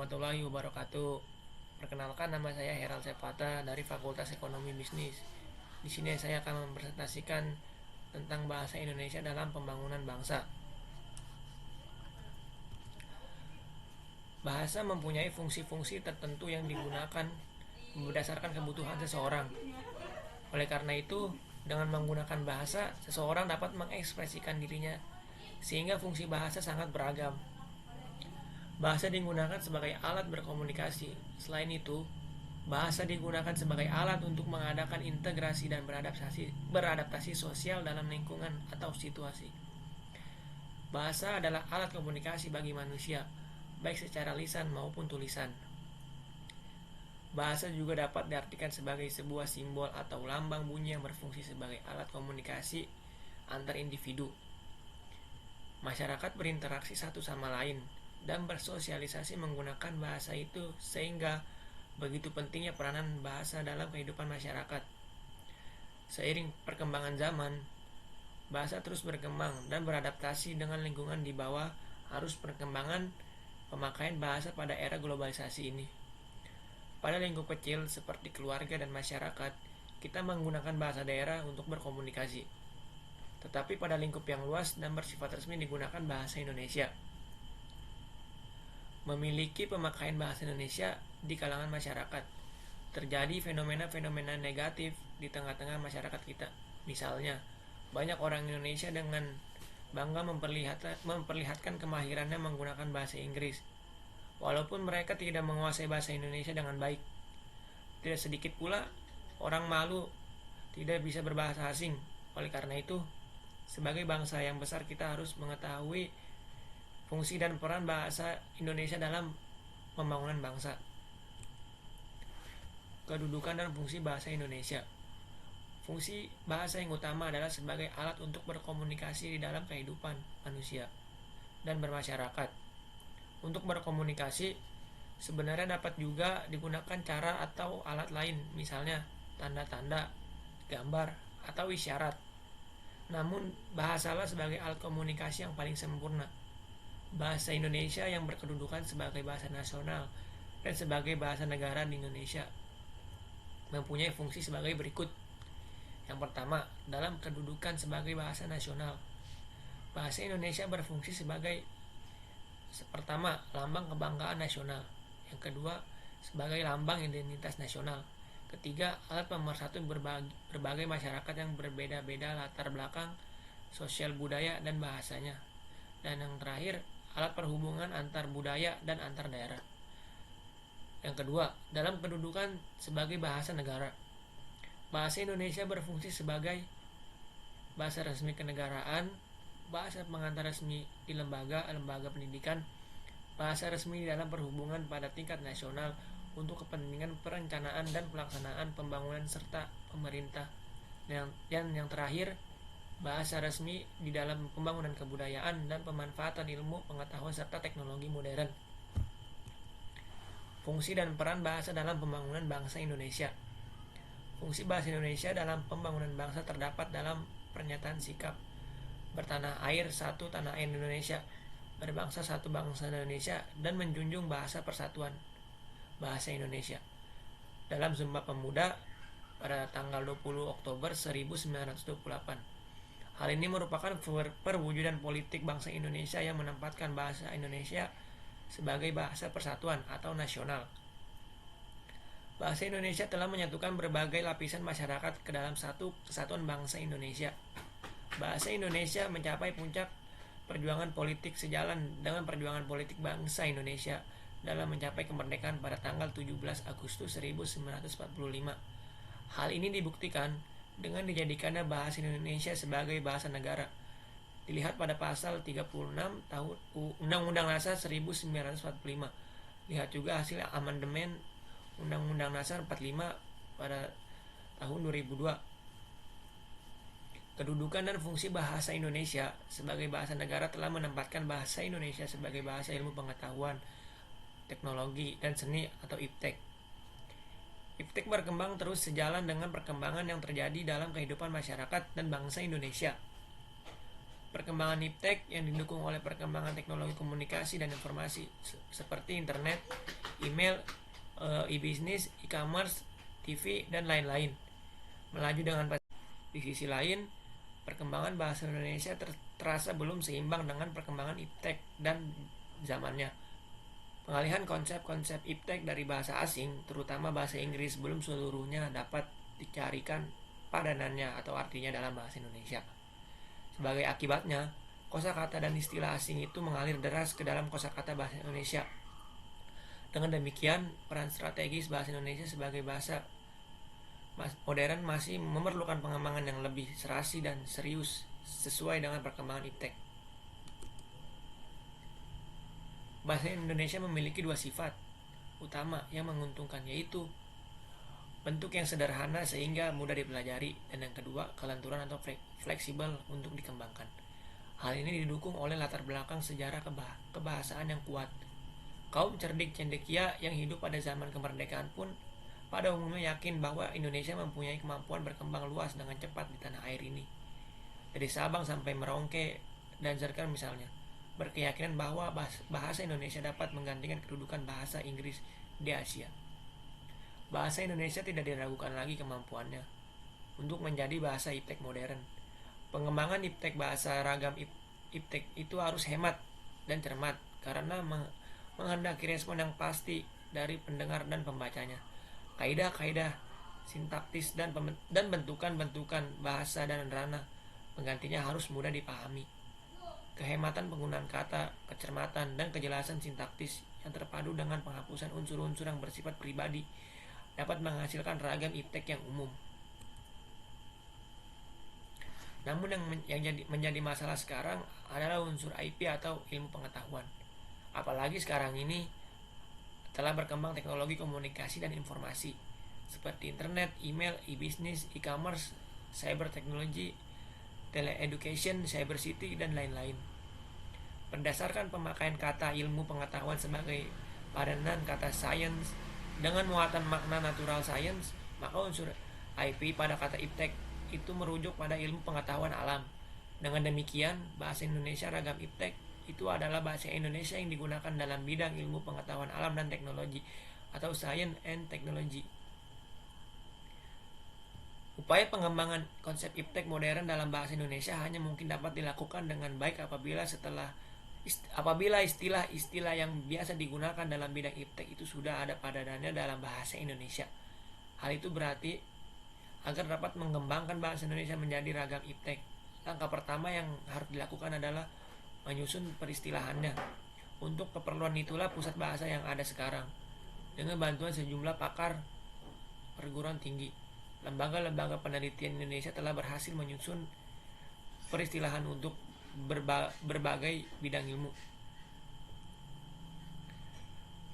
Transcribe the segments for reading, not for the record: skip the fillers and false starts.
warahmatullahi wabarakatuh. Perkenalkan, nama saya Heral Sepata dari Fakultas Ekonomi Bisnis. Di sini saya akan mempresentasikan tentang bahasa Indonesia dalam pembangunan bangsa. Bahasa mempunyai fungsi-fungsi tertentu yang digunakan berdasarkan kebutuhan seseorang. Oleh karena itu, dengan menggunakan bahasa, seseorang dapat mengekspresikan dirinya, sehingga fungsi bahasa sangat beragam. Bahasa digunakan sebagai alat berkomunikasi. Selain itu, bahasa digunakan sebagai alat untuk mengadakan integrasi dan beradaptasi sosial dalam lingkungan atau situasi. Bahasa adalah alat komunikasi bagi manusia, baik secara lisan maupun tulisan. Bahasa juga dapat diartikan sebagai sebuah simbol atau lambang bunyi yang berfungsi sebagai alat komunikasi antar individu. Masyarakat berinteraksi satu sama lain dan bersosialisasi menggunakan bahasa itu, sehingga begitu pentingnya peranan bahasa dalam kehidupan masyarakat. Seiring perkembangan zaman, bahasa terus berkembang dan beradaptasi dengan lingkungan di bawah arus perkembangan pemakaian bahasa pada era globalisasi ini. Pada lingkup kecil seperti keluarga dan masyarakat, kita menggunakan bahasa daerah untuk berkomunikasi. Tetapi pada lingkup yang luas dan bersifat resmi digunakan bahasa Indonesia. Memiliki pemakaian bahasa Indonesia di kalangan masyarakat. Terjadi fenomena-fenomena negatif di tengah-tengah masyarakat kita. Misalnya, banyak orang Indonesia dengan bangga memperlihatkan kemahirannya menggunakan bahasa Inggris, walaupun mereka tidak menguasai bahasa Indonesia dengan baik. Tidak sedikit pula orang malu tidak bisa berbahasa asing. Oleh karena itu, sebagai bangsa yang besar, kita harus mengetahui fungsi dan peran bahasa Indonesia dalam pembangunan bangsa. Kedudukan dan fungsi bahasa Indonesia. Fungsi bahasa yang utama adalah sebagai alat untuk berkomunikasi di dalam kehidupan manusia dan bermasyarakat. Untuk berkomunikasi sebenarnya dapat juga digunakan cara atau alat lain, misalnya tanda-tanda, gambar, atau isyarat. Namun, bahasalah sebagai alat komunikasi yang paling sempurna. Bahasa Indonesia yang berkedudukan sebagai bahasa nasional dan sebagai bahasa negara di Indonesia mempunyai fungsi sebagai berikut. Yang pertama, dalam kedudukan sebagai bahasa nasional, bahasa Indonesia berfungsi sebagai pertama, lambang kebanggaan nasional. Yang kedua, sebagai lambang identitas nasional. Ketiga, alat pemersatu berbagai masyarakat yang berbeda-beda latar belakang sosial, budaya, dan bahasanya. Dan yang terakhir, alat perhubungan antar budaya dan antar daerah. Yang kedua, dalam kedudukan sebagai bahasa negara, bahasa Indonesia berfungsi sebagai bahasa resmi kenegaraan, bahasa pengantar resmi di lembaga pendidikan, bahasa resmi di dalam perhubungan pada tingkat nasional untuk kepentingan perencanaan dan pelaksanaan pembangunan serta pemerintah. Dan yang terakhir, bahasa resmi di dalam pembangunan kebudayaan dan pemanfaatan ilmu pengetahuan serta teknologi modern. Fungsi dan peran bahasa dalam pembangunan bangsa Indonesia. Fungsi bahasa Indonesia dalam pembangunan bangsa terdapat dalam pernyataan sikap bertanah air satu tanah air Indonesia, berbangsa satu bangsa Indonesia, dan menjunjung bahasa persatuan bahasa Indonesia. Dalam Sumpah Pemuda pada tanggal 20 Oktober 1928. Hal ini merupakan perwujudan politik bangsa Indonesia yang menempatkan bahasa Indonesia sebagai bahasa persatuan atau nasional. Bahasa Indonesia telah menyatukan berbagai lapisan masyarakat ke dalam satu kesatuan bangsa Indonesia. Bahasa Indonesia mencapai puncak perjuangan politik sejalan dengan perjuangan politik bangsa Indonesia dalam mencapai kemerdekaan pada tanggal 17 Agustus 1945. Hal ini dibuktikan dengan dijadikannya bahasa Indonesia sebagai bahasa negara. Dilihat pada pasal 36 tahun Undang-Undang Dasar 1945. Lihat juga hasil amandemen Undang-Undang Dasar 45 pada tahun 2002. Kedudukan dan fungsi bahasa Indonesia sebagai bahasa negara telah menempatkan bahasa Indonesia sebagai bahasa ilmu pengetahuan, teknologi, dan seni atau IPTEK. IPTEK berkembang terus sejalan dengan perkembangan yang terjadi dalam kehidupan masyarakat dan bangsa Indonesia. Perkembangan IPTEK yang didukung oleh perkembangan teknologi komunikasi dan informasi seperti internet, email, e-bisnis, e-commerce, TV, dan lain-lain. Melaju dengan di sisi lain, perkembangan bahasa Indonesia terasa belum seimbang dengan perkembangan iptek dan zamannya. Pengalihan konsep-konsep iptek dari bahasa asing, terutama bahasa Inggris, belum seluruhnya dapat dicarikan padanannya atau artinya dalam bahasa Indonesia. Sebagai akibatnya, kosakata dan istilah asing itu mengalir deras ke dalam kosakata bahasa Indonesia. Dengan demikian, peran strategis bahasa Indonesia sebagai bahasa modern masih memerlukan pengembangan yang lebih serasi dan serius sesuai dengan perkembangan iptek. Bahasa Indonesia memiliki dua sifat utama yang menguntungkan, yaitu bentuk yang sederhana sehingga mudah dipelajari, dan yang kedua, kelenturan atau fleksibel untuk dikembangkan. Hal ini didukung oleh latar belakang sejarah kebahasaan yang kuat. Kaum cerdik cendekia yang hidup pada zaman kemerdekaan pun pada umumnya yakin bahwa Indonesia mempunyai kemampuan berkembang luas dengan cepat di tanah air ini. Dari Sabang sampai Merauke dan Zerkan misalnya, berkeyakinan bahwa bahasa Indonesia dapat menggantikan kedudukan bahasa Inggris di Asia. Bahasa Indonesia tidak diragukan lagi kemampuannya untuk menjadi bahasa iptek modern. Pengembangan iptek bahasa ragam iptek itu harus hemat dan cermat karena menghendaki respon yang pasti dari pendengar dan pembacanya. Kaidah-kaidah sintaktis dan bentukan-bentukan bahasa dan ranah penggantinya harus mudah dipahami. Kehematan penggunaan kata, kecermatan, dan kejelasan sintaktis yang terpadu dengan penghapusan unsur-unsur yang bersifat pribadi dapat menghasilkan ragam iptek yang umum. Namun yang menjadi masalah sekarang adalah unsur IP atau ilmu pengetahuan. Apalagi sekarang ini telah berkembang teknologi komunikasi dan informasi seperti internet, email, e-bisnis, e-commerce, cyber technology, tele-education, cyber city, dan lain-lain. Berdasarkan pemakaian kata ilmu pengetahuan sebagai padanan kata science dengan muatan makna natural science, maka unsur IP pada kata iptek itu merujuk pada ilmu pengetahuan alam. Dengan demikian, bahasa Indonesia ragam iptek itu adalah bahasa Indonesia yang digunakan dalam bidang ilmu pengetahuan alam dan teknologi atau science and technology. Upaya pengembangan konsep iptek modern dalam bahasa Indonesia hanya mungkin dapat dilakukan dengan baik apabila istilah-istilah yang biasa digunakan dalam bidang iptek itu sudah ada padanannya dalam bahasa Indonesia. Hal itu berarti agar dapat mengembangkan bahasa Indonesia menjadi ragam iptek, langkah pertama yang harus dilakukan adalah menyusun peristilahannya. Untuk keperluan itulah pusat bahasa yang ada sekarang, dengan bantuan sejumlah pakar perguruan tinggi. Lembaga-lembaga penelitian Indonesia telah berhasil menyusun peristilahan untuk berbagai bidang ilmu.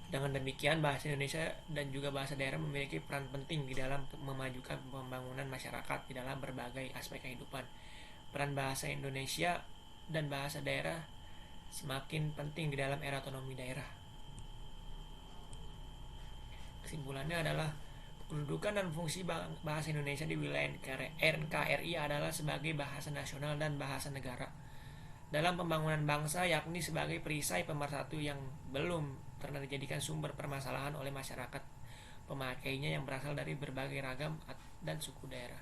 Dengan demikian, bahasa Indonesia dan juga bahasa daerah memiliki peran penting di dalam memajukan pembangunan masyarakat di dalam berbagai aspek kehidupan. Peran bahasa Indonesia dan bahasa daerah semakin penting di dalam era otonomi daerah. Kesimpulannya adalah kedudukan dan fungsi bahasa Indonesia di wilayah NKRI adalah sebagai bahasa nasional dan bahasa negara dalam pembangunan bangsa, yakni sebagai perisai pemersatu yang belum pernah dijadikan sumber permasalahan oleh masyarakat pemakainya yang berasal dari berbagai ragam dan suku daerah.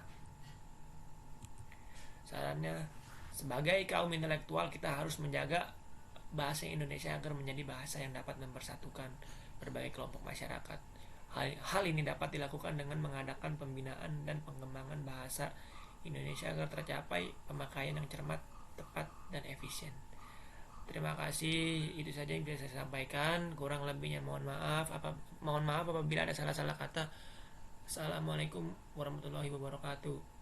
Sarannya, sebagai kaum intelektual kita harus menjaga bahasa Indonesia agar menjadi bahasa yang dapat mempersatukan berbagai kelompok masyarakat. Hal ini dapat dilakukan dengan mengadakan pembinaan dan pengembangan bahasa Indonesia agar tercapai pemakaian yang cermat, tepat, dan efisien. Terima kasih, itu saja yang bisa saya sampaikan. Kurang lebihnya mohon maaf apabila ada salah-salah kata. Assalamualaikum warahmatullahi wabarakatuh.